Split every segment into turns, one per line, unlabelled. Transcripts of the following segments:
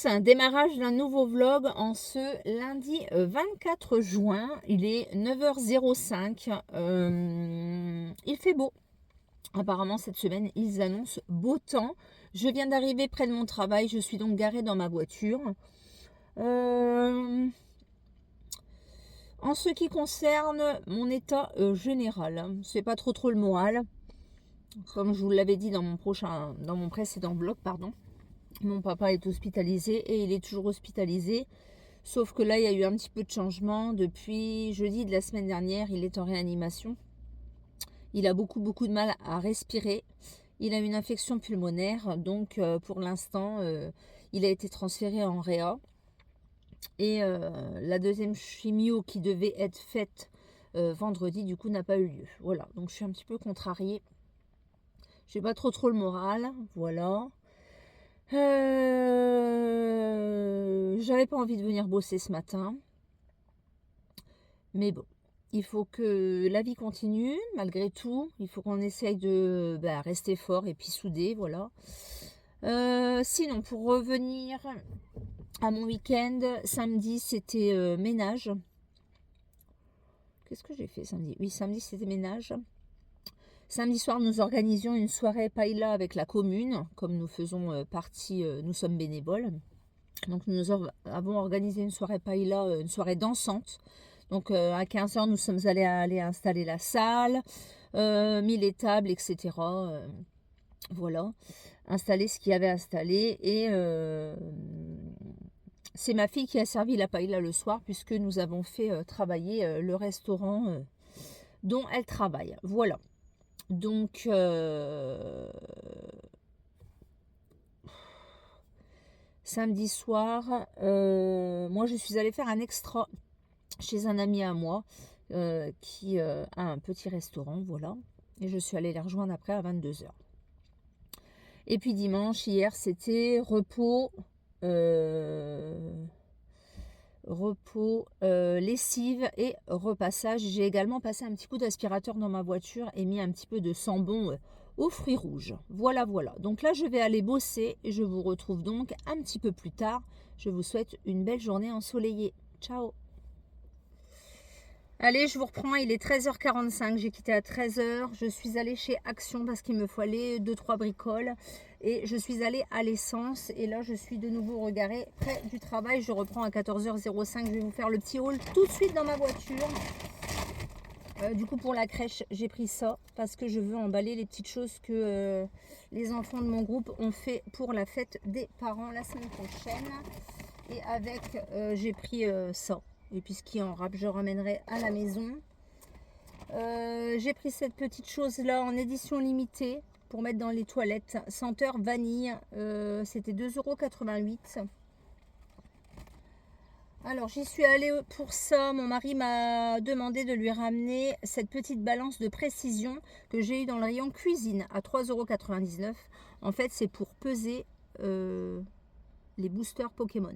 tous, un démarrage d'un nouveau vlog en ce lundi 24 juin, il est 9h05, il fait beau, apparemment cette semaine ils annoncent beau temps, je viens d'arriver près de mon travail, je suis donc garée dans ma voiture. En ce qui concerne mon état général, c'est pas trop le moral, comme je vous l'avais dit dans mon précédent vlog, pardon. Mon papa est hospitalisé et il est toujours hospitalisé. Sauf que là, il y a eu un petit peu de changement. Depuis jeudi de la semaine dernière, il est en réanimation. Il a beaucoup de mal à respirer. Il a une infection pulmonaire. Donc, pour l'instant, il a été transféré en réa. Et la deuxième chimio qui devait être faite vendredi, du coup, n'a pas eu lieu. Voilà. Donc, je suis un petit peu contrariée. J'ai pas trop le moral. Voilà. J'avais pas envie de venir bosser ce matin, mais bon, il faut que la vie continue malgré tout. Il faut qu'on essaye de rester fort et puis soudé, voilà. Sinon, pour revenir à mon week-end, samedi c'était ménage. Qu'est-ce que j'ai fait samedi? Oui, samedi c'était ménage. Samedi soir, nous organisions une soirée paella avec la commune, comme nous faisons partie, nous sommes bénévoles. Donc nous avons organisé une soirée paella, une soirée dansante. Donc à 15h, nous sommes allés installer la salle, mis les tables, etc. Voilà, installer ce qu'il y avait à installer. Et c'est ma fille qui a servi la paella le soir, puisque nous avons fait travailler le restaurant dont elle travaille. Voilà. Donc, samedi soir, moi je suis allée faire un extra chez un ami à moi qui a un petit restaurant, voilà. Et je suis allée les rejoindre après à 22h. Et puis dimanche, hier, c'était repos, lessive et repassage. J'ai également passé un petit coup d'aspirateur dans ma voiture et mis un petit peu de sambon aux fruits rouges. Voilà. Donc là, je vais aller bosser et je vous retrouve donc un petit peu plus tard. Je vous souhaite une belle journée ensoleillée. Ciao! Allez, je vous reprends, il est 13h45, j'ai quitté à 13h, je suis allée chez Action parce qu'il me fallait 2-3 bricoles et je suis allée à l'essence et là je suis de nouveau regarée près du travail, je reprends à 14h05, je vais vous faire le petit haul tout de suite dans ma voiture. Du coup pour la crèche, j'ai pris ça parce que je veux emballer les petites choses que les enfants de mon groupe ont fait pour la fête des parents la semaine prochaine. Et avec, j'ai pris ça. Et puis ce qui en rap, je ramènerai à la maison. J'ai pris cette petite chose là en édition limitée pour mettre dans les toilettes. Senteur vanille. C'était 2,88 €. Alors j'y suis allée pour ça. Mon mari m'a demandé de lui ramener cette petite balance de précision que j'ai eu dans le rayon cuisine à 3,99 €. En fait c'est pour peser les boosters Pokémon.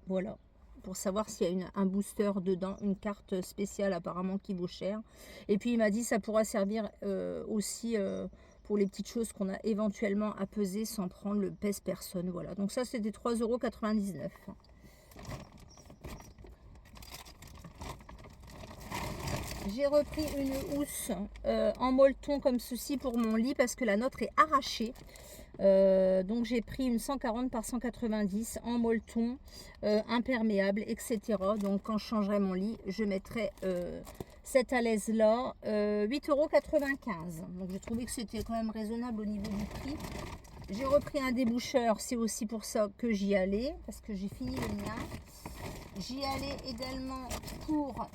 Voilà. Pour savoir s'il y a un booster dedans, une carte spéciale apparemment qui vaut cher. Et puis il m'a dit ça pourra servir aussi pour les petites choses qu'on a éventuellement à peser sans prendre le pèse-personne. Voilà, donc ça c'était 3,99 €. J'ai repris une housse en molleton comme ceci pour mon lit parce que la nôtre est arrachée. Donc j'ai pris une 140 par 190 en molleton, imperméable, etc. Donc quand je changerai mon lit, je mettrai cette alaise là, 8,95 €. Donc j'ai trouvé que c'était quand même raisonnable au niveau du prix. J'ai repris un déboucheur, c'est aussi pour ça que j'y allais, parce que j'ai fini le mien. J'y allais également pour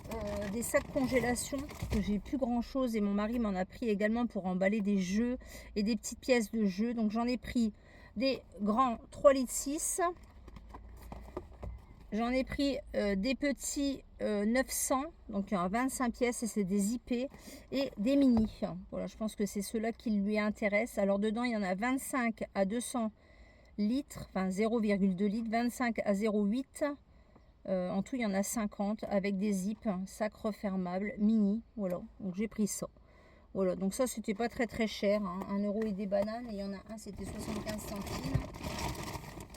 des sacs congélation, que j'ai plus grand chose et mon mari m'en a pris également pour emballer des jeux et des petites pièces de jeux. Donc j'en ai pris des grands 3,6 litres. J'en ai pris des petits 900, donc il y a 25 pièces et c'est des IP et des mini. Voilà, je pense que c'est ceux-là qui lui intéressent. Alors dedans, il y en a 25 à 200 litres, enfin 0,2 litres, 25 à 0,8. En tout, il y en a 50 avec des zips, sac refermable, mini. Voilà, donc j'ai pris ça. Voilà, donc ça, c'était pas très cher. Hein, 1 € et des bananes. Et il y en a un, c'était 75 centimes.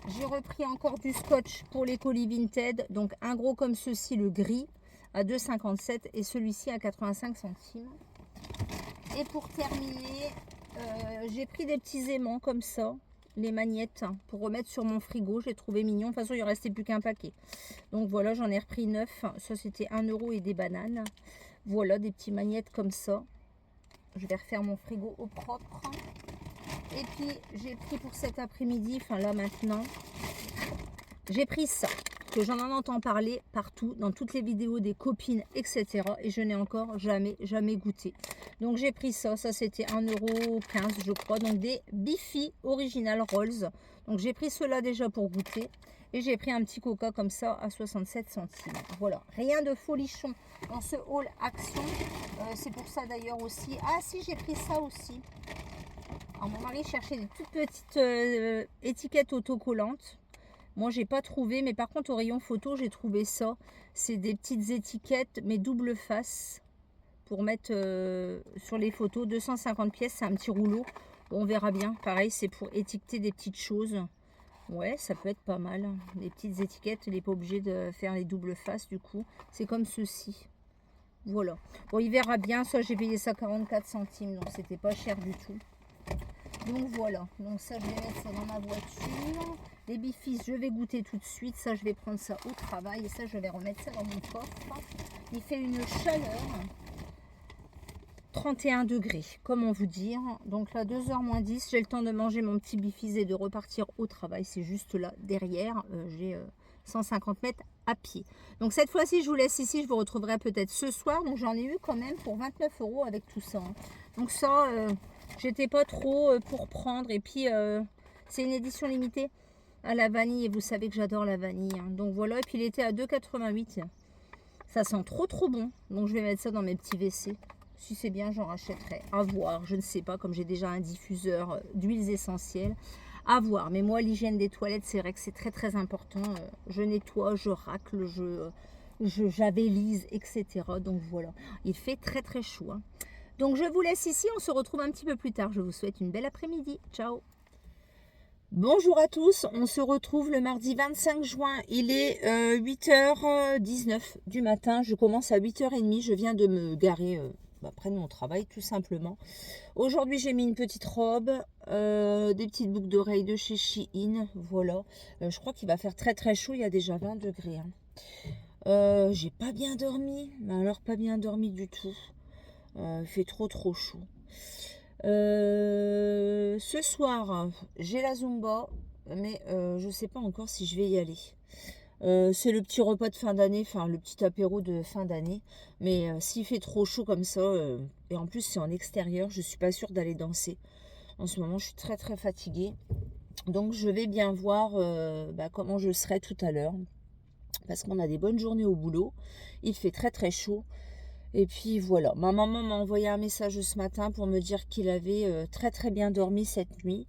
J'ai repris encore du scotch pour les colis Vinted. Donc un gros comme ceci, le gris, à 2,57 et celui-ci à 85 centimes. Et pour terminer, j'ai pris des petits aimants comme ça, les magnettes, pour remettre sur mon frigo. J'ai trouvé mignon. De toute façon, il ne restait plus qu'un paquet. Donc voilà, j'en ai repris 9. Ça, c'était 1 € et des bananes. Voilà, des petits magnettes comme ça. Je vais refaire mon frigo au propre. Et puis, j'ai pris pour cet après-midi, enfin là maintenant, j'ai pris ça. Que j'en entends parler partout, dans toutes les vidéos des copines, etc. Et je n'ai encore jamais goûté. Donc j'ai pris ça. Ça, c'était 1,15 € je crois. Donc des Bifi Original Rolls. Donc j'ai pris cela déjà pour goûter. Et j'ai pris un petit coca comme ça à 67 centimes. Voilà, rien de folichon dans ce haul action. C'est pour ça d'ailleurs aussi. Ah si, j'ai pris ça aussi. Alors mon mari cherchait des toutes petites étiquettes autocollantes. Moi, j'ai pas trouvé, mais par contre, au rayon photo, j'ai trouvé ça. C'est des petites étiquettes, mais double face, pour mettre sur les photos. 250 pièces, c'est un petit rouleau. Bon, on verra bien. Pareil, c'est pour étiqueter des petites choses. Ouais, ça peut être pas mal. Des petites étiquettes, il n'est pas obligé de faire les doubles faces, du coup. C'est comme ceci. Voilà. Bon, il verra bien. Ça, j'ai payé ça 44 centimes, donc c'était pas cher du tout. Donc voilà, donc ça je vais mettre ça dans ma voiture. Les bifis, je vais goûter tout de suite. Ça, je vais prendre ça au travail et ça, je vais remettre ça dans mon coffre. Il fait une chaleur, 31 degrés, comment vous dire. Donc là, 2h moins 10, j'ai le temps de manger mon petit bifis et de repartir au travail. C'est juste là, derrière, j'ai 150 mètres à pied. Donc cette fois-ci, je vous laisse ici. Je vous retrouverai peut-être ce soir. Donc j'en ai eu quand même pour 29 € avec tout ça. Donc ça... j'étais pas trop pour prendre. Et puis, c'est une édition limitée à la vanille. Et vous savez que j'adore la vanille. Hein. Donc voilà. Et puis, il était à 2,88 €. Ça sent trop bon. Donc, je vais mettre ça dans mes petits WC. Si c'est bien, j'en rachèterai. À voir. Je ne sais pas. Comme j'ai déjà un diffuseur d'huiles essentielles. À voir. Mais moi, l'hygiène des toilettes, c'est vrai que c'est très important. Je nettoie, je racle, je javélise, etc. Donc voilà. Il fait très chaud. Hein. Donc je vous laisse ici, on se retrouve un petit peu plus tard. Je vous souhaite une belle après-midi. Ciao. Bonjour à tous, on se retrouve le mardi 25 juin. Il est 8h19 du matin. Je commence à 8h30. Je viens de me garer près de mon travail tout simplement. Aujourd'hui j'ai mis une petite robe, des petites boucles d'oreilles de chez Shein. Voilà, je crois qu'il va faire très chaud. Il y a déjà 20 degrés. Hein. J'ai pas bien dormi, mais alors pas bien dormi du tout. Il fait trop chaud. Ce soir, j'ai la Zumba, mais je ne sais pas encore si je vais y aller. C'est le petit repas de fin d'année, enfin le petit apéro de fin d'année. Mais s'il fait trop chaud comme ça, et en plus c'est en extérieur, je ne suis pas sûre d'aller danser. En ce moment, je suis très fatiguée. Donc je vais bien voir comment je serai tout à l'heure. Parce qu'on a des bonnes journées au boulot. Il fait très chaud. Et puis voilà, ma maman m'a envoyé un message ce matin pour me dire qu'il avait très bien dormi cette nuit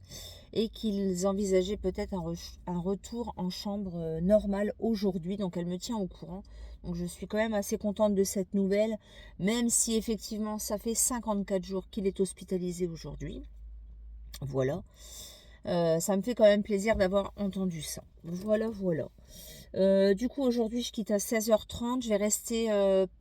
et qu'ils envisageaient peut-être un retour en chambre normale aujourd'hui. Donc elle me tient au courant. Donc je suis quand même assez contente de cette nouvelle, même si effectivement ça fait 54 jours qu'il est hospitalisé aujourd'hui. Voilà. Ça me fait quand même plaisir d'avoir entendu ça. Voilà. Du coup, aujourd'hui, je quitte à 16h30. Je vais rester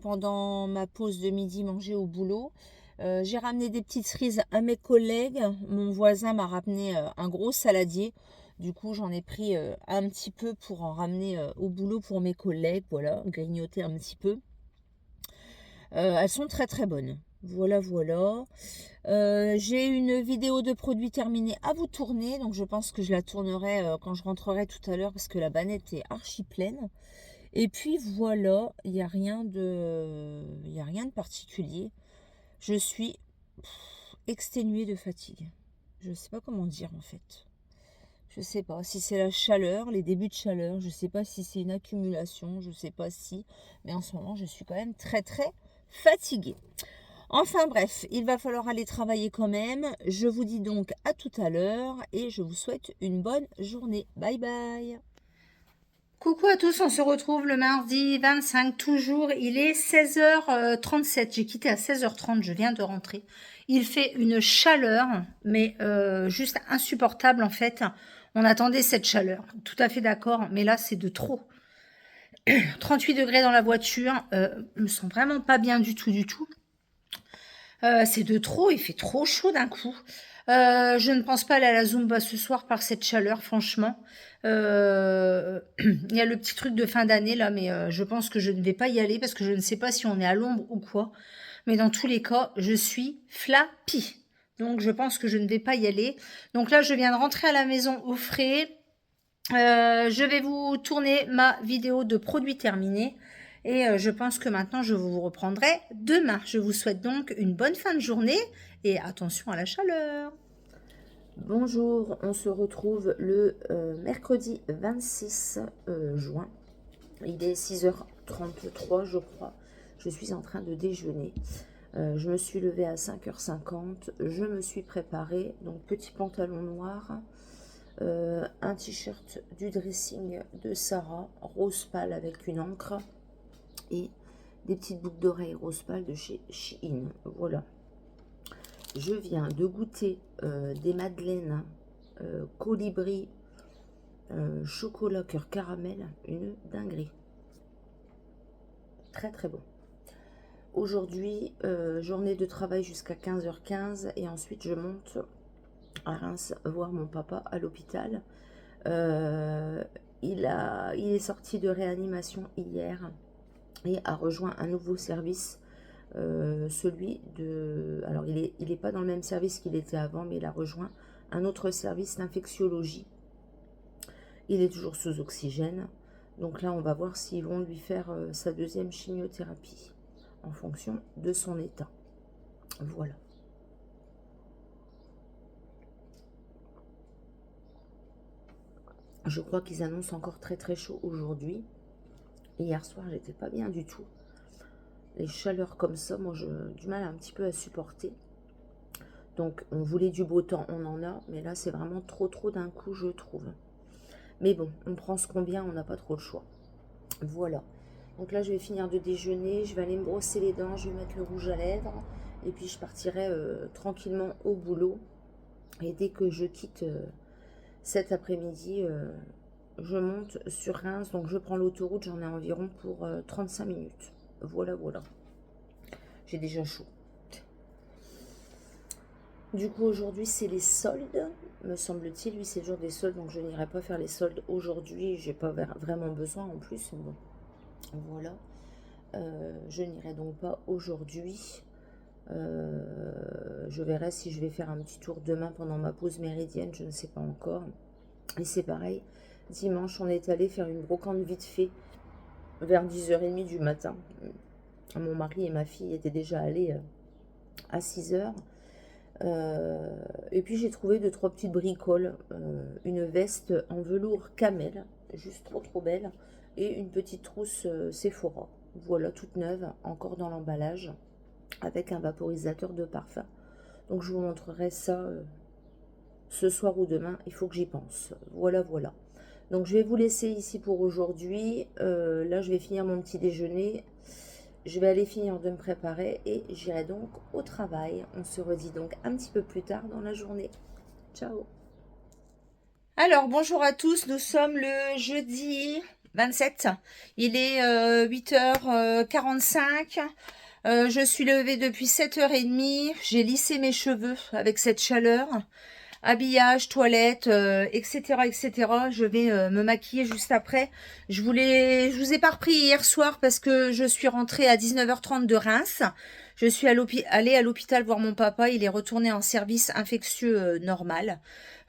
pendant ma pause de midi manger au boulot. J'ai ramené des petites cerises à mes collègues. Mon voisin m'a ramené un gros saladier. Du coup, j'en ai pris un petit peu pour en ramener au boulot pour mes collègues. Voilà, grignoter un petit peu. Elles sont très bonnes. Voilà. J'ai une vidéo de produits terminée à vous tourner. Donc je pense que je la tournerai quand je rentrerai tout à l'heure parce que la bannette est archi pleine. Et puis voilà, il n'y a rien de particulier. Je suis exténuée de fatigue. Je ne sais pas comment dire en fait. Je ne sais pas si c'est la chaleur, les débuts de chaleur. Je ne sais pas si c'est une accumulation. Je ne sais pas si. Mais en ce moment, je suis quand même très fatiguée. Enfin bref, il va falloir aller travailler quand même. Je vous dis donc à tout à l'heure et je vous souhaite une bonne journée. Bye bye. Coucou à tous, on se retrouve le mardi 25 toujours. Il est 16h37. J'ai quitté à 16h30, je viens de rentrer. Il fait une chaleur, mais juste insupportable en fait. On attendait cette chaleur, tout à fait d'accord, mais là, c'est de trop. 38 degrés dans la voiture, je me sens vraiment pas bien du tout, du tout. C'est de trop, il fait trop chaud d'un coup. Je ne pense pas aller à la Zumba ce soir par cette chaleur, franchement. Il y a le petit truc de fin d'année là, mais je pense que je ne vais pas y aller parce que je ne sais pas si on est à l'ombre ou quoi. Mais dans tous les cas, je suis flappie. Donc je pense que je ne vais pas y aller. Donc là, je viens de rentrer à la maison au frais. Je vais vous tourner ma vidéo de produits terminés. Et je pense que maintenant, je vous reprendrai demain. Je vous souhaite donc une bonne fin de journée et attention à la chaleur.
Bonjour, on se retrouve le mercredi 26 juin. Il est 6h33 je crois. Je suis en train de déjeuner. Je me suis levée à 5h50. Je me suis préparée. Donc petit pantalon noir, un t-shirt du dressing de Sarah, rose pâle avec une encre. Et des petites boucles d'oreilles rose pâle de chez Shein. Voilà. Je viens de goûter des madeleines colibri chocolat cœur caramel, une dinguerie. Très très bon. Aujourd'hui, journée de travail jusqu'à 15h15 et ensuite je monte à Reims voir mon papa à l'hôpital. Il est sorti de réanimation hier et a rejoint un nouveau service. Celui de... Alors, il est pas dans le même service qu'il était avant, mais il a rejoint un autre service d'infectiologie. Il est toujours sous oxygène. Donc là, on va voir s'ils vont lui faire sa deuxième chimiothérapie en fonction de son état. Voilà. Je crois qu'ils annoncent encore très très chaud aujourd'hui. Hier soir, j'étais pas bien du tout. Les chaleurs comme ça, moi j'ai du mal un petit peu à supporter. Donc on voulait du beau temps, on en a, mais là c'est vraiment trop d'un coup je trouve. Mais bon, on prend ce qu'on vient, on n'a pas trop le choix. Voilà. Donc là je vais finir de déjeuner, je vais aller me brosser les dents, je vais mettre le rouge à lèvres. Et puis je partirai tranquillement au boulot. Et dès que je quitte cet après-midi, je monte sur Reims. Donc je prends l'autoroute, j'en ai environ pour 35 minutes. Voilà, voilà. J'ai déjà chaud. Du coup, aujourd'hui, c'est les soldes, me semble-t-il. Oui, c'est le jour des soldes, donc je n'irai pas faire les soldes aujourd'hui. J'ai pas vraiment besoin en plus. Bon, voilà. Je n'irai donc pas aujourd'hui. Je verrai si je vais faire un petit tour demain pendant ma pause méridienne. Je ne sais pas encore. Et c'est pareil. Dimanche, on est allé faire une brocante vite fait vers 10h30 du matin. Mon mari et ma fille étaient déjà allés à 6h. Et puis j'ai trouvé 2-3 petites bricoles. Une veste en velours camel, juste trop belle. Et une petite trousse Sephora. Voilà, toute neuve, encore dans l'emballage. Avec un vaporisateur de parfum. Donc je vous montrerai ça ce soir ou demain. Il faut que j'y pense. Voilà, voilà. Donc je vais vous laisser ici pour aujourd'hui. Là je vais finir mon petit déjeuner. Je vais aller finir de me préparer et j'irai donc au travail. On se redit donc un petit peu plus tard dans la journée. Ciao.
Alors, bonjour à tous, nous sommes le jeudi 27. Il est 8h45. Je suis levée depuis 7h30. J'ai lissé mes cheveux avec cette chaleur. Habillage, toilette, etc., etc. Je vais me maquiller juste après. Je vous ai pas repris hier soir parce que je suis rentrée à 19h30 de Reims. Je suis allée à l'hôpital voir mon papa. Il est retourné en service infectieux normal.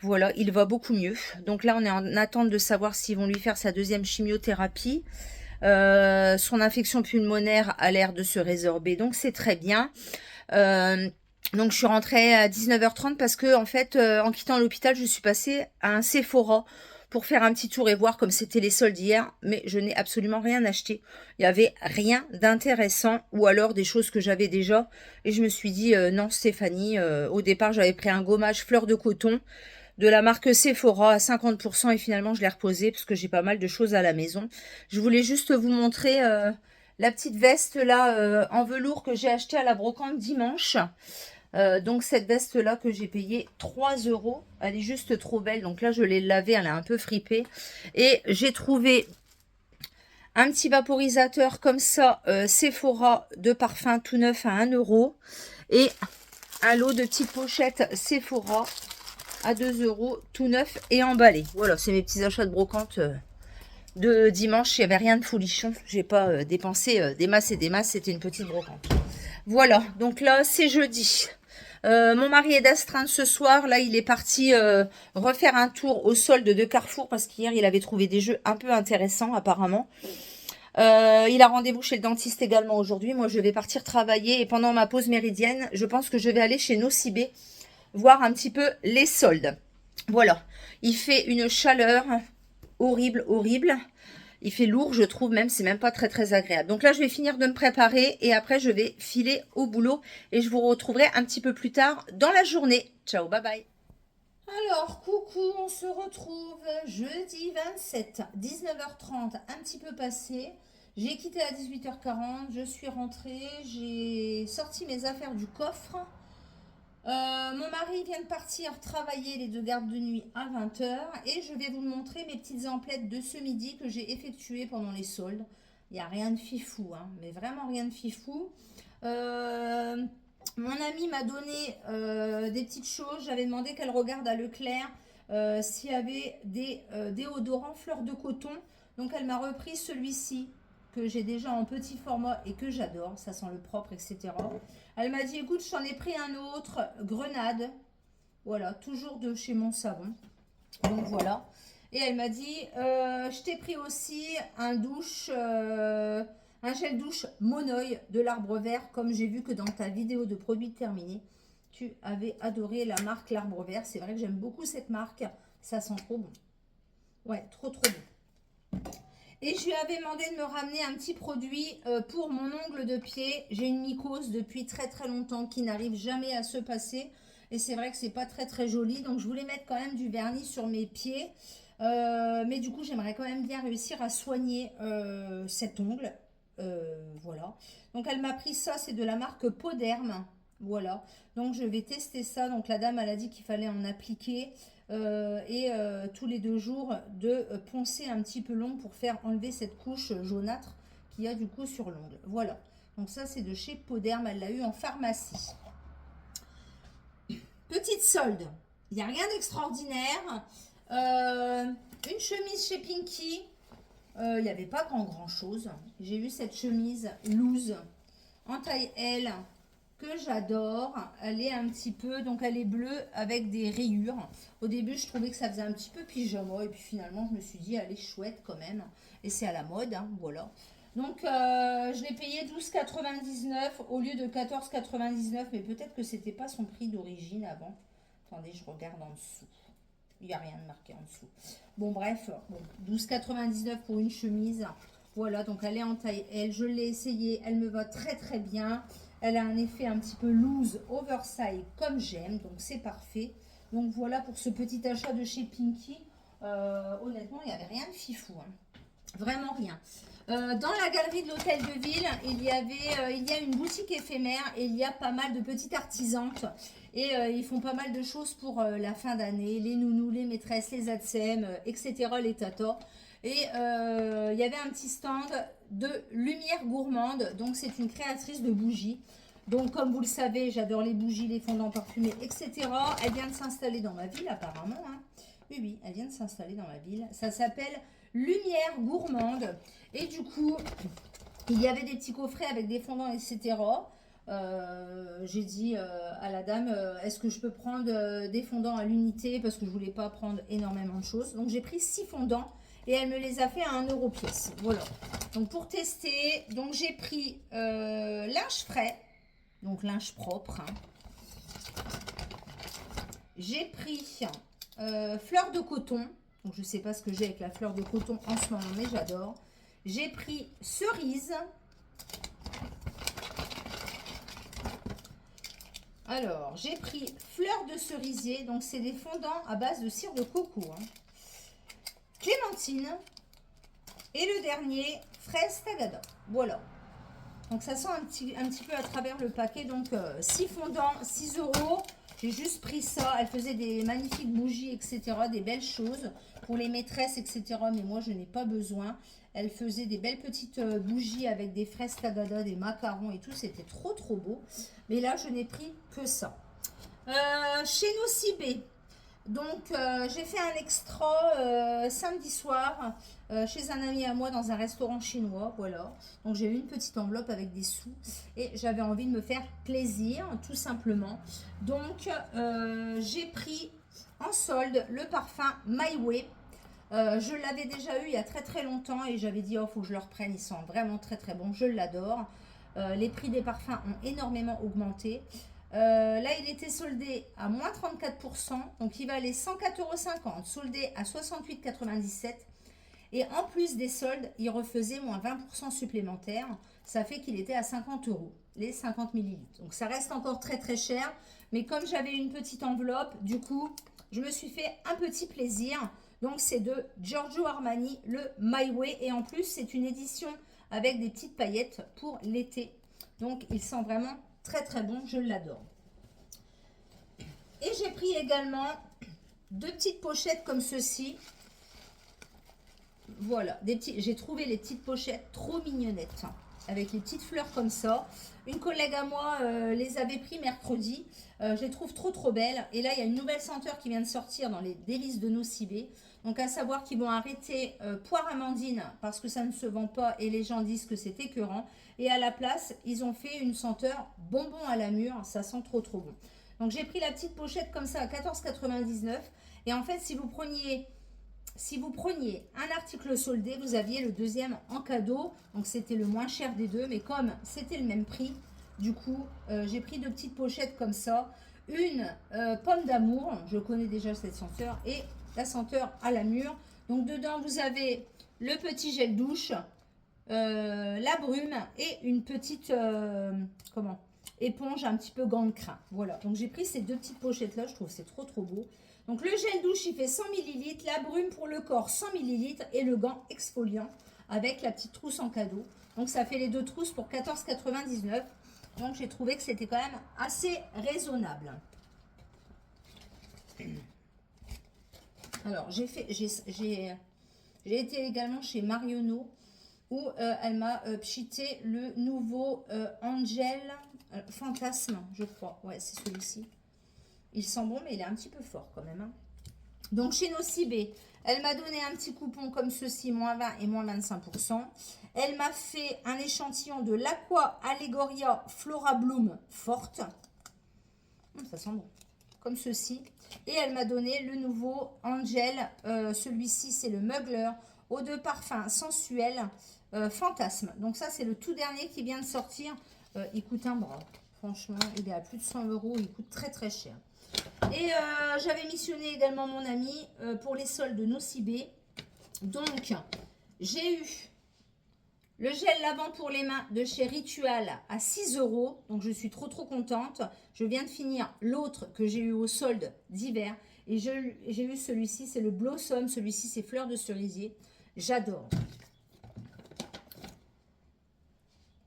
Voilà, il va beaucoup mieux. Donc là, on est en attente de savoir s'ils vont lui faire sa deuxième chimiothérapie. Son infection pulmonaire a l'air de se résorber, donc c'est très bien. Donc je suis rentrée à 19h30 parce que en fait, en quittant l'hôpital, je suis passée à un Sephora pour faire un petit tour et voir comme c'était les soldes hier, mais je n'ai absolument rien acheté. Il n'y avait rien d'intéressant ou alors des choses que j'avais déjà. Et je me suis dit, non Stéphanie, au départ j'avais pris un gommage fleur de coton de la marque Sephora à 50% et finalement je l'ai reposé parce que j'ai pas mal de choses à la maison. Je voulais juste vous montrer la petite veste là en velours que j'ai acheté à la brocante dimanche. Donc cette veste là que j'ai payé 3 euros, elle est juste trop belle. Donc là je l'ai lavée, elle est un peu fripée. Et j'ai trouvé un petit vaporisateur comme ça, Sephora de parfum tout neuf à 1 euro. Et un lot de petites pochettes Sephora à 2 euros tout neuf et emballé. Voilà, c'est mes petits achats de brocante de dimanche. Il n'y avait rien de folichon. J'ai pas dépensé des masses et des masses. C'était une petite brocante. Voilà, donc là c'est jeudi. Mon mari est d'astreinte ce soir. Là, il est parti refaire un tour au solde de Carrefour parce qu'hier, il avait trouvé des jeux un peu intéressants apparemment. Il a rendez-vous chez le dentiste également aujourd'hui. Moi, je vais partir travailler et pendant ma pause méridienne, je pense que je vais aller chez Nocibé voir un petit peu les soldes. Voilà, il fait une chaleur horrible, horrible. Il fait lourd, je trouve même, c'est même pas très très agréable. Donc là, je vais finir de me préparer et après, je vais filer au boulot et je vous retrouverai un petit peu plus tard dans la journée. Ciao, bye bye. Alors, coucou, on se retrouve jeudi 27, 19h30, un petit peu passé. J'ai quitté à 18h40, je suis rentrée, j'ai sorti mes affaires du coffre. Mon mari vient de partir travailler les 2 gardes de nuit à 20h et je vais vous montrer mes petites emplettes de ce midi que j'ai effectuées pendant les soldes. Il n'y a rien de fifou, hein, mais vraiment rien de fifou. Mon amie m'a donné des petites choses. J'avais demandé qu'elle regarde à Leclerc s'il y avait des déodorants fleurs de coton. Donc elle m'a repris celui-ci que j'ai déjà en petit format et que j'adore. Ça sent le propre, etc. Elle m'a dit, écoute, j'en ai pris un autre, Grenade. Voilà, toujours de chez Mon Savon. Donc voilà. Et elle m'a dit, je t'ai pris aussi un gel douche Monoeil de l'Arbre Vert, comme j'ai vu que dans ta vidéo de produits terminés, tu avais adoré la marque l'Arbre Vert. C'est vrai que j'aime beaucoup cette marque. Ça sent trop bon. Ouais, trop trop bon. Et je lui avais demandé de me ramener un petit produit pour mon ongle de pied. J'ai une mycose depuis très très longtemps qui n'arrive jamais à se passer. Et c'est vrai que c'est pas très très joli. Donc je voulais mettre quand même du vernis sur mes pieds. Mais du coup j'aimerais quand même bien réussir à soigner cet ongle. Voilà. Donc elle m'a pris ça. C'est de la marque Poderme. Voilà. Donc je vais tester ça. Donc la dame elle a dit qu'il fallait en appliquer. Tous les 2 jours de poncer un petit peu l'ongle pour faire enlever cette couche jaunâtre qu'il y a du coup sur l'ongle. Voilà, donc ça c'est de chez Poderme, elle l'a eu en pharmacie. Petite solde, il n'y a rien d'extraordinaire. Une chemise chez Pinky, il n'y avait pas grand chose. J'ai eu cette chemise loose en taille L que j'adore. Elle est un petit peu, donc elle est bleue avec des rayures. Au début, je trouvais que ça faisait un petit peu pyjama et puis finalement, je me suis dit, elle est chouette quand même. Et c'est à la mode, hein, voilà. Donc, je l'ai payé 12,99 au lieu de 14,99, mais peut-être que c'était pas son prix d'origine avant. Attendez, je regarde en dessous. Il n'y a rien de marqué en dessous. Bon, bref, bon, 12,99 pour une chemise. Voilà, donc elle est en taille L. Je l'ai essayée, elle me va très très bien. Elle a un effet un petit peu loose, oversize, comme j'aime. Donc c'est parfait. Donc voilà pour ce petit achat de chez Pinky. Honnêtement, il n'y avait rien de fifou. Hein. Vraiment rien. Dans la galerie de l'hôtel de ville, il y a une boutique éphémère et il y a pas mal de petites artisantes. Et ils font pas mal de choses pour la fin d'année. Les nounous, les maîtresses, les ATSEM, etc. Les tatas. Et il y avait un petit stand de lumière gourmande. Donc c'est une créatrice de bougies. Donc comme vous le savez, j'adore les bougies, les fondants parfumés, etc. Elle vient de s'installer dans ma ville apparemment. Hein. Oui, oui, elle vient de s'installer dans ma ville. Ça s'appelle Lumière Gourmande. Et du coup, il y avait des petits coffrets avec des fondants, etc. J'ai dit à la dame, est-ce que je peux prendre des fondants à l'unité parce que je voulais pas prendre énormément de choses. Donc j'ai pris 6 fondants et elle me les a fait à 1 euro pièce. Voilà. Donc pour tester, donc j'ai pris linge frais, donc linge propre. Hein. J'ai pris fleur de coton. Donc je sais pas ce que j'ai avec la fleur de coton en ce moment, mais j'adore. J'ai pris cerise. Alors, j'ai pris fleur de cerisier. Donc, c'est des fondants à base de cire de coco. Hein. Clémentine. Et le dernier, fraise tagada. Voilà. Donc ça sent un petit peu à travers le paquet. Donc 6 fondants, 6 euros. J'ai juste pris ça. Elle faisait des magnifiques bougies, etc. Des belles choses pour les maîtresses, etc. Mais moi, je n'ai pas besoin. Elle faisait des belles petites bougies avec des fraises tagada, des macarons et tout. C'était trop, trop beau. Mais là, je n'ai pris que ça. Chez Nocibé. Donc, j'ai fait un extra samedi soir chez un ami à moi dans un restaurant chinois. Voilà. Donc, j'ai eu une petite enveloppe avec des sous et j'avais envie de me faire plaisir, tout simplement. Donc, j'ai pris en solde le parfum My Way. Je l'avais déjà eu il y a très très longtemps et j'avais dit, oh, faut que je le reprenne. Il sent vraiment très très bon. Je l'adore. Les prix des parfums ont énormément augmenté. Là, il était soldé à moins 34%, donc il valait 104,50 €, soldé à 68,97 €. Et en plus des soldes, il refaisait moins 20% supplémentaire. Ça fait qu'il était à 50 €, les 50 millilitres. Donc ça reste encore très très cher. Mais comme j'avais une petite enveloppe, du coup, je me suis fait un petit plaisir. Donc c'est de Giorgio Armani, le My Way. Et en plus, c'est une édition avec des petites paillettes pour l'été. Donc il sent vraiment très très bon, je l'adore. Et j'ai pris également 2 petites pochettes comme ceci. Voilà, j'ai trouvé les petites pochettes trop mignonnettes, hein, avec les petites fleurs comme ça. Une collègue à moi les avait pris mercredi. Je les trouve trop trop belles. Et là, il y a une nouvelle senteur qui vient de sortir dans les délices de Nocibé. Donc, à savoir qu'ils vont arrêter poire amandine parce que ça ne se vend pas et les gens disent que c'est écœurant. Et à la place, ils ont fait une senteur bonbon à la mûre. Ça sent trop trop bon. Donc, j'ai pris la petite pochette comme ça à 14,99 €. Et en fait, si vous preniez un article soldé, vous aviez le deuxième en cadeau. Donc, c'était le moins cher des deux. Mais comme c'était le même prix, du coup, j'ai pris 2 petites pochettes comme ça. Une pomme d'amour, je connais déjà cette senteur, et la senteur à la mûre. Donc, dedans, vous avez le petit gel douche, la brume et une petite éponge un petit peu gant de crin. Voilà, donc j'ai pris ces 2 petites pochettes là, je trouve que c'est trop trop beau. Donc le gel douche il fait 100 ml, la brume pour le corps 100 ml et le gant exfoliant avec la petite trousse en cadeau. Donc ça fait les 2 trousses pour 14,99 €. Donc j'ai trouvé que c'était quand même assez raisonnable. Alors j'ai été également chez Marionneau où elle m'a pchité le nouveau Angel Fantasme, je crois. Ouais, c'est celui-ci. Il sent bon, mais il est un petit peu fort quand même, hein. Donc, chez Nocibé, elle m'a donné un petit coupon comme ceci, moins 20 et moins 25%. Elle m'a fait un échantillon de l'Aqua Allegoria Flora Bloom Forte. Ça sent bon. Comme ceci. Et elle m'a donné le nouveau Angel. Celui-ci, c'est le Mugler. Eau de parfum sensuel. Fantasme. Donc ça, c'est le tout dernier qui vient de sortir. Il coûte un bras. Franchement, il est à plus de 100 €. Il coûte très très cher. Et j'avais missionné également mon ami pour les soldes de Nocibé. Donc, j'ai eu le gel lavant pour les mains de chez Ritual à 6 €. Donc, je suis trop trop contente. Je viens de finir l'autre que j'ai eu au solde d'hiver. Et j'ai eu celui-ci, c'est le Blossom. Celui-ci, c'est fleur de cerisier. J'adore.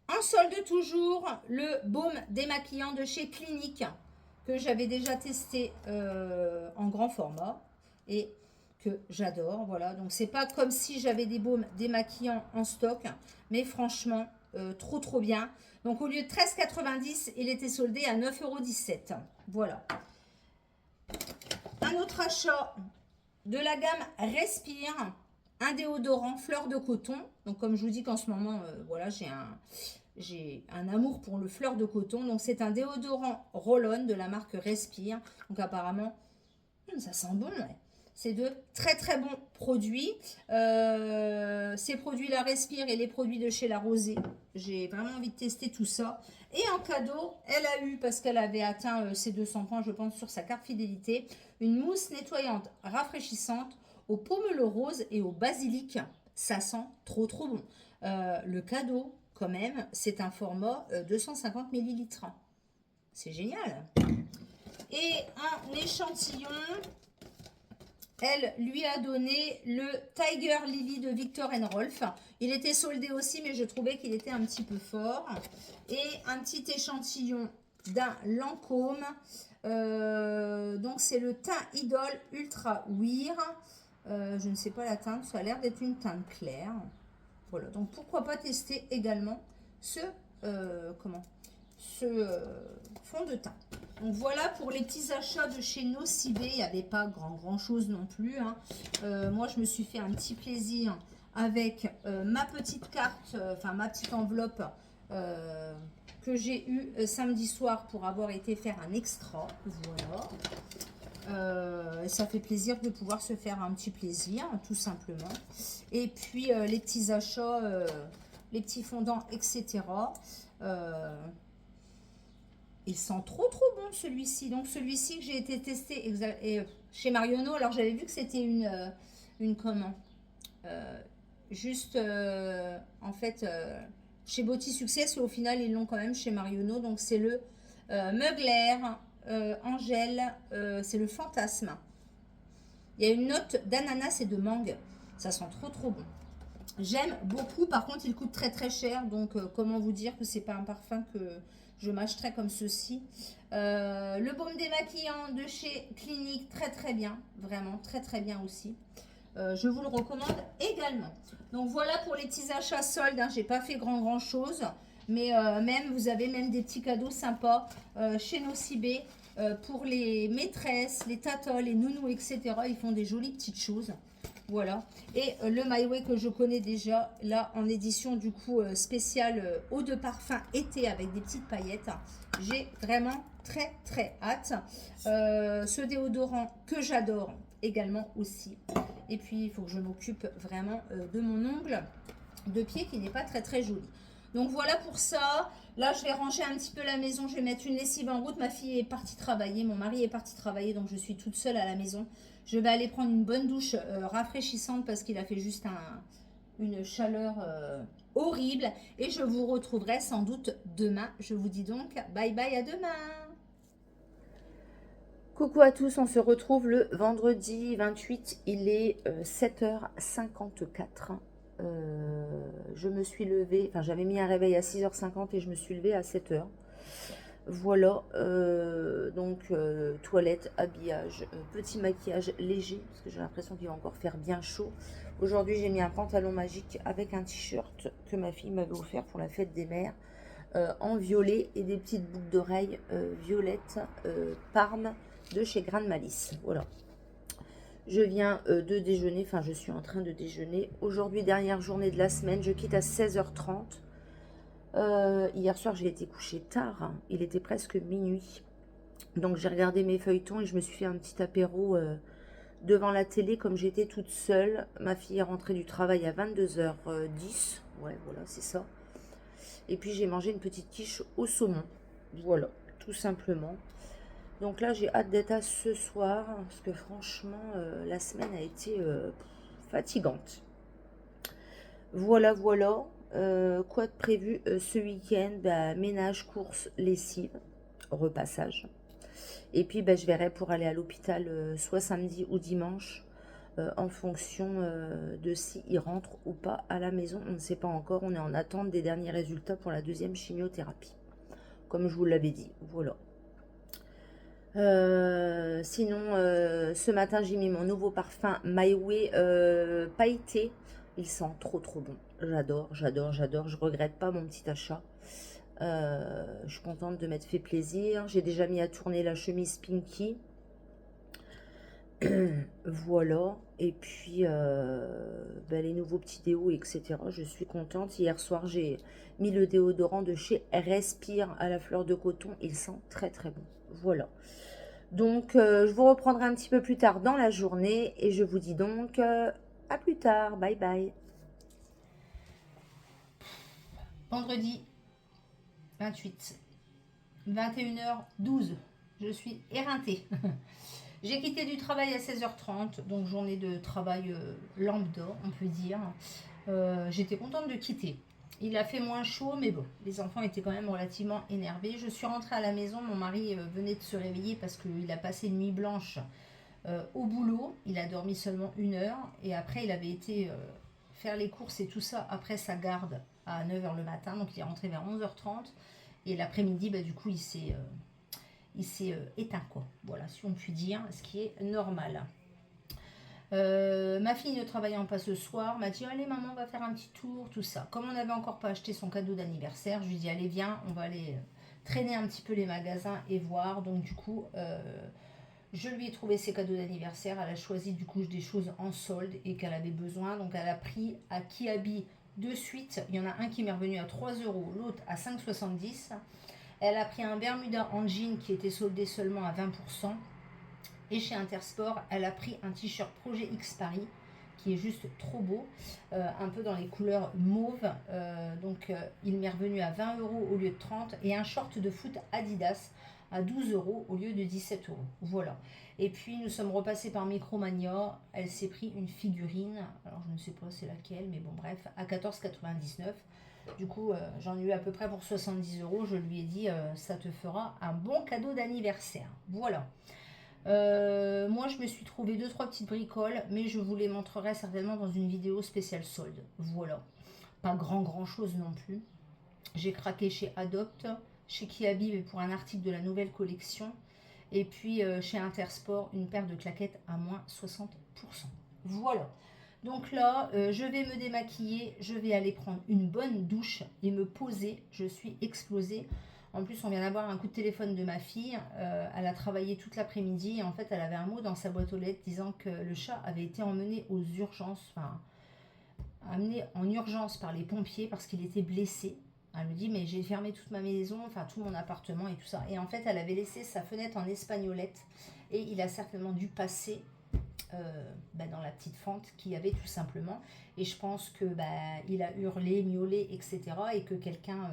En solde toujours, le baume démaquillant de chez Clinique que j'avais déjà testé en grand format et que j'adore. Voilà, donc c'est pas comme si j'avais des baumes démaquillants en stock, mais franchement, trop trop bien. Donc au lieu de 13,90 €, il était soldé à 9,17 €. Voilà. Un autre achat de la gamme Respire, un déodorant fleur de coton. Donc comme je vous dis qu'en ce moment, voilà, j'ai un amour pour le fleur de coton. Donc c'est un déodorant roll-on de la marque Respire. Donc apparemment, ça sent bon. Ouais. C'est de très très bons produits. Ces produits-là Respire et les produits de chez La Rosée. J'ai vraiment envie de tester tout ça. Et en cadeau, elle a eu, parce qu'elle avait atteint ses 200 points, je pense, sur sa carte fidélité, une mousse nettoyante rafraîchissante au pomelo rose et au basilic. Ça sent trop trop bon. Le cadeau, quand même, c'est un format 250 ml. C'est génial. Et un échantillon elle lui a donné le Tiger Lily de Viktor Rolf. Il était soldé aussi, mais je trouvais qu'il était un petit peu fort. Et un petit échantillon d'un Lancôme. Donc c'est le teint Idol Ultra Weir. Je ne sais pas la teinte, ça a l'air d'être une teinte claire. Voilà, donc pourquoi pas tester également ce, fond de teint. Donc voilà pour les petits achats de chez Nocibé. Il n'y avait pas grand chose non plus, hein. Moi je me suis fait un petit plaisir avec ma petite carte, enfin ma petite enveloppe que j'ai eue samedi soir pour avoir été faire un extra. Voilà. Ça fait plaisir de pouvoir se faire un petit plaisir, tout simplement. Et puis les petits achats, les petits fondants, etc. Il sent trop bon celui-ci. Donc celui-ci que j'ai été testé chez Marionneau. Alors j'avais vu que c'était une comment juste en fait chez Beauty Success, et au final ils l'ont quand même chez Marionneau. Donc c'est le Mugler Angèle, c'est le Fantasme. Il y a une note d'ananas et de mangue. Ça sent trop bon. J'aime beaucoup. Par contre, il coûte très cher. Donc, comment vous dire que c'est pas un parfum que je m'achèterais comme ceci. Le baume démaquillant de chez Clinique, très bien. Vraiment, très bien aussi. Je vous le recommande également. Donc, voilà pour les petits achats soldes. Hein. J'ai pas fait grand chose. Mais même, vous avez même des petits cadeaux sympas chez Nocibé. Pour les maîtresses, les tatas, les nounous, etc. Ils font des jolies petites choses. Voilà. Et le My Way que je connais déjà, là, en édition du coup spéciale eau de parfum été avec des petites paillettes. J'ai vraiment très hâte. Ce déodorant que j'adore également aussi. Et puis, il faut que je m'occupe vraiment de mon ongle de pied qui n'est pas très joli. Donc voilà pour ça. Là, je vais ranger un petit peu la maison. Je vais mettre une lessive en route. Ma fille est partie travailler. Mon mari est parti travailler. Donc, je suis toute seule à la maison. Je vais aller prendre une bonne douche rafraîchissante parce qu'il a fait juste une chaleur horrible. Et je vous retrouverai sans doute demain. Je vous dis donc bye à demain.
Coucou à tous, on se retrouve le vendredi 28, il est 7h54. Je me suis levée, enfin j'avais mis un réveil à 6h50 et je me suis levée à 7h. Voilà, donc toilette, habillage, petit maquillage léger, parce que j'ai l'impression qu'il va encore faire bien chaud. Aujourd'hui j'ai mis un pantalon magique avec un t-shirt que ma fille m'avait offert pour la fête des mères, en violet, et des petites boucles d'oreilles violettes Parme de chez Grande Malice. Voilà. Je viens de déjeuner, enfin je suis en train de déjeuner. Aujourd'hui, dernière journée de la semaine, je quitte à 16h30. Hier soir, j'ai été couchée tard, hein. Il était presque minuit. Donc j'ai regardé mes feuilletons et je me suis fait un petit apéro devant la télé comme j'étais toute seule. Ma fille est rentrée du travail à 22h10. Ouais, voilà, c'est ça. Et puis j'ai mangé une petite quiche au saumon. Voilà, tout simplement. Donc là, j'ai hâte d'être à ce soir, parce que franchement, la semaine a été fatigante. Voilà. Quoi de prévu ce week-end? Bah, ménage, courses, lessive, repassage. Et puis, bah, je verrai pour aller à l'hôpital soit samedi ou dimanche, en fonction de si il rentre ou pas à la maison. On ne sait pas encore, on est en attente des derniers résultats pour la deuxième chimiothérapie. Comme je vous l'avais dit, voilà. Sinon, ce matin, j'ai mis mon nouveau parfum My Way pailleté. Il sent trop bon. J'adore. Je regrette pas mon petit achat. Je suis contente de m'être fait plaisir. J'ai déjà mis à tourner la chemise Pinky. Voilà. Et puis, ben, les nouveaux petits déos, etc. Je suis contente. Hier soir, j'ai mis le déodorant de chez Respire à la fleur de coton. Il sent très bon. Voilà. Donc, je vous reprendrai un petit peu plus tard dans la journée et je vous dis donc à plus tard. Bye.
Vendredi 28, 21h12. Je suis éreintée. J'ai quitté du travail à 16h30, donc journée de travail lambda, on peut dire. J'étais contente de quitter. Il a fait moins chaud, mais bon, les enfants étaient quand même relativement énervés. Je suis rentrée à la maison, mon mari venait de se réveiller parce qu'il a passé une nuit blanche au boulot. Il a dormi seulement 1 heure et après il avait été faire les courses et tout ça après sa garde à 9 heures le matin. Donc il est rentré vers 11h30 et l'après-midi, bah, du coup, il s'est éteint, quoi. Voilà, si on peut dire, ce qui est normal. Ma fille ne travaillant pas ce soir m'a dit allez maman, on va faire un petit tour, tout ça. Comme on n'avait encore pas acheté son cadeau d'anniversaire, je lui dis allez viens, on va aller traîner un petit peu les magasins et voir. Donc du coup, je lui ai trouvé ses cadeaux d'anniversaire. Elle a choisi du coup des choses en solde et qu'elle avait besoin. Donc elle a pris à Kiabi de suite. Il y en a un qui m'est revenu à 3 euros, l'autre à 5,70. Elle a pris un Bermuda en jean qui était soldé seulement à 20%. Et chez Intersport, elle a pris un t-shirt Projet X Paris qui est juste trop beau, un peu dans les couleurs mauve. Donc il m'est revenu à 20 euros au lieu de 30. Et un short de foot Adidas à 12 euros au lieu de 17 euros. Voilà. Et puis nous sommes repassés par Micromania. Elle s'est pris une figurine. Alors je ne sais pas c'est laquelle, mais bon bref, à 14,99. Du coup, j'en ai eu à peu près pour 70 euros. Je lui ai dit, ça te fera un bon cadeau d'anniversaire. Voilà. Moi, je me suis trouvé 2-3 petites bricoles, mais je vous les montrerai certainement dans une vidéo spéciale solde. Voilà. Pas grand chose non plus. J'ai craqué chez Adopt, chez Kiabi, mais pour un article de la nouvelle collection. Et puis chez Intersport, une paire de claquettes à moins 60%. Voilà. Donc là, je vais me démaquiller, je vais aller prendre une bonne douche et me poser. Je suis explosée. En plus, on vient d'avoir un coup de téléphone de ma fille. Elle a travaillé toute l'après-midi et en fait, elle avait un mot dans sa boîte aux lettres disant que le chat avait été emmené aux urgences, enfin, amené en urgence par les pompiers parce qu'il était blessé. Elle me dit, mais j'ai fermé toute ma maison, enfin tout mon appartement et tout ça. Et en fait, elle avait laissé sa fenêtre en espagnolette et il a certainement dû passer dans la petite fente qu'il y avait tout simplement. Et je pense que il a hurlé, miaulé, etc. Et que quelqu'un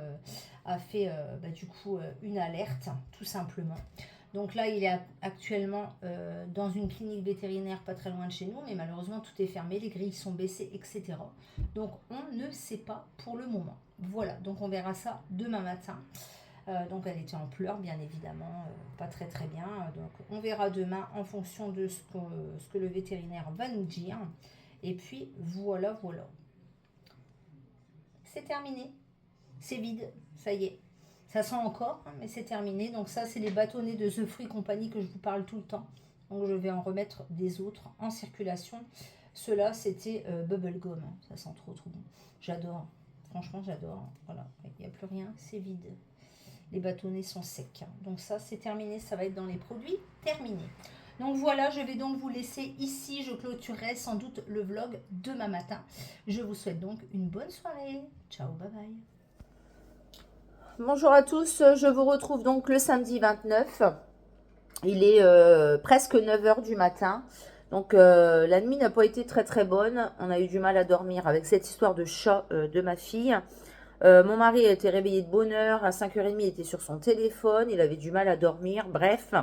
a fait du coup une alerte, tout simplement. Donc là, il est actuellement dans une clinique vétérinaire pas très loin de chez nous, mais malheureusement, tout est fermé, les grilles sont baissées, etc. Donc, on ne sait pas pour le moment. Voilà, donc on verra ça demain matin. Donc, elle était en pleurs, bien évidemment, pas très très bien. Donc, on verra demain en fonction de ce que le vétérinaire va nous dire. Et puis, voilà. C'est terminé. C'est vide, ça y est. Ça sent encore, hein, mais c'est terminé. Donc ça, c'est les bâtonnets de The Fruit Company que je vous parle tout le temps. Donc je vais en remettre des autres en circulation. Ceux-là, c'était Bubblegum. Ça sent trop bon. J'adore. Franchement, j'adore. Voilà, il n'y a plus rien, c'est vide. Les bâtonnets sont secs. Donc ça, c'est terminé. Ça va être dans les produits terminés. Donc voilà, je vais donc vous laisser ici. Je clôturerai sans doute le vlog demain matin. Je vous souhaite donc une bonne soirée. Ciao, bye bye.
Bonjour à tous, je vous retrouve donc le samedi 29. Il est presque 9 heures du matin. Donc la nuit n'a pas été très très bonne. On a eu du mal à dormir avec cette histoire de chat de ma fille. Mon mari a été réveillé de bonne heure. À 5h30, il était sur son téléphone. Il avait du mal à dormir. Bref,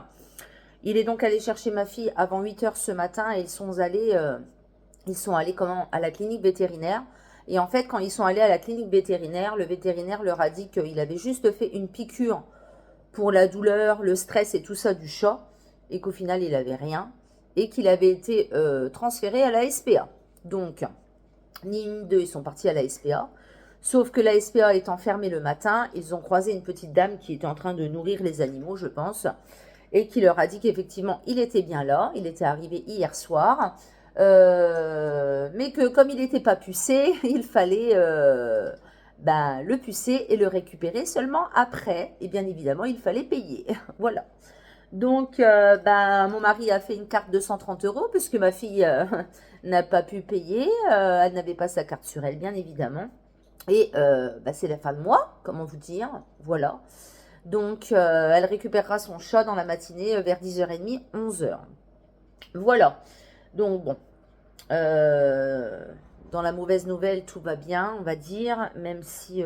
il est donc allé chercher ma fille avant 8 heures ce matin. Et ils sont allés à la clinique vétérinaire. Et en fait, quand ils sont allés à la clinique vétérinaire, le vétérinaire leur a dit qu'il avait juste fait une piqûre pour la douleur, le stress et tout ça du chat, et qu'au final, il n'avait rien, et qu'il avait été transféré à la SPA. Donc, ni une ni deux, ils sont partis à la SPA. Sauf que la SPA étant fermée le matin, ils ont croisé une petite dame qui était en train de nourrir les animaux, je pense, et qui leur a dit qu'effectivement, il était bien là, il était arrivé hier soir, mais que comme il n'était pas pucé, il fallait le pucer et le récupérer seulement après. Et bien évidemment, il fallait payer. Voilà. Donc, mon mari a fait une carte de 130 euros puisque ma fille n'a pas pu payer. Elle n'avait pas sa carte sur elle, bien évidemment. Et c'est la fin de mois, comment vous dire. Voilà. Donc, elle récupérera son chat dans la matinée vers 10h30, 11h. Voilà. Donc, bon. Dans la mauvaise nouvelle, tout va bien, on va dire, même si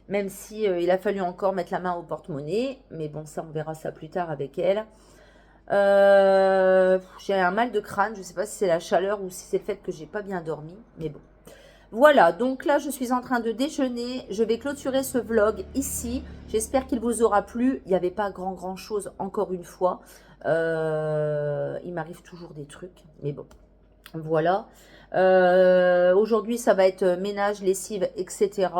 il a fallu encore mettre la main au porte-monnaie. Mais bon, ça, on verra ça plus tard avec elle. J'ai un mal de crâne. Je ne sais pas si c'est la chaleur ou si c'est le fait que j'ai pas bien dormi. Mais bon. Voilà, donc là, je suis en train de déjeuner. Je vais clôturer ce vlog ici. J'espère qu'il vous aura plu. Il n'y avait pas grand chose, encore une fois. Il m'arrive toujours des trucs, mais bon, voilà. Aujourd'hui, ça va être ménage, lessive, etc.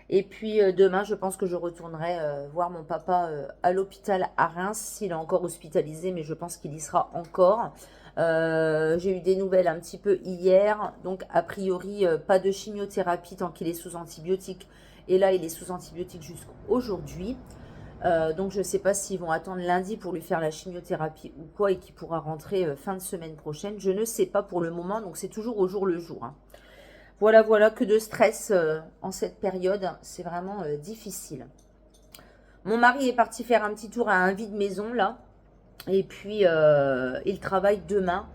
Et puis demain, je pense que je retournerai voir mon papa à l'hôpital à Reims, s'il est encore hospitalisé, mais je pense qu'il y sera encore. J'ai eu des nouvelles un petit peu hier, donc a priori pas de chimiothérapie tant qu'il est sous antibiotiques. Et là, il est sous antibiotiques jusqu'aujourd'hui. Donc je ne sais pas s'ils vont attendre lundi pour lui faire la chimiothérapie ou quoi et qu'il pourra rentrer fin de semaine prochaine. Je ne sais pas pour le moment, donc c'est toujours au jour le jour. Hein. Voilà, que de stress en cette période, c'est vraiment difficile. Mon mari est parti faire un petit tour à un vide-maison là, et puis il travaille demain,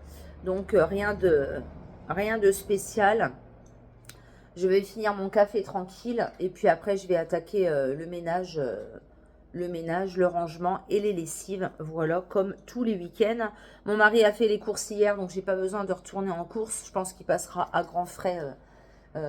donc rien de spécial. Je vais finir mon café tranquille, et puis après je vais attaquer le ménage, le rangement et les lessives, voilà, comme tous les week-ends. Mon mari a fait les courses hier, donc j'ai pas besoin de retourner en course. Je pense qu'il passera à grands frais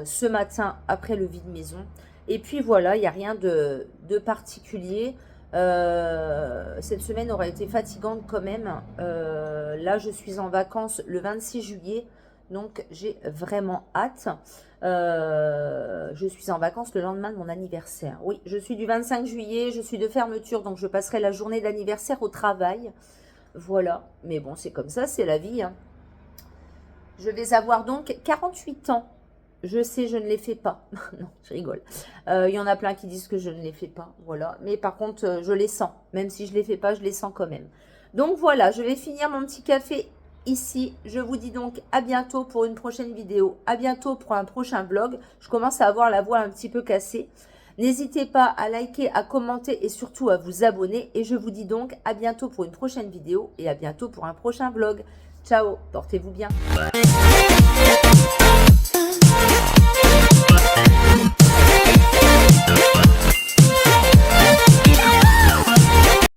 ce matin après le vide-maison. Et puis voilà, il n'y a rien de particulier. Cette semaine aura été fatigante quand même. Là, je suis en vacances le 26 juillet, donc j'ai vraiment hâte. Je suis en vacances le lendemain de mon anniversaire. Oui, je suis du 25 juillet, je suis de fermeture, donc je passerai la journée d'anniversaire au travail. Voilà, mais bon, c'est comme ça, c'est la vie. Hein. Je vais avoir donc 48 ans. Je sais, je ne les fais pas. Non, je rigole. Il y en a plein qui disent que je ne les fais pas. Voilà. Mais par contre, je les sens. Même si je ne les fais pas, je les sens quand même. Donc voilà, je vais finir mon petit café ici. Je vous dis donc à bientôt pour une prochaine vidéo. À bientôt pour un prochain vlog. Je commence à avoir la voix un petit peu cassée. N'hésitez pas à liker, à commenter et surtout à vous abonner. Et je vous dis donc à bientôt pour une prochaine vidéo et à bientôt pour un prochain vlog. Ciao, portez-vous bien.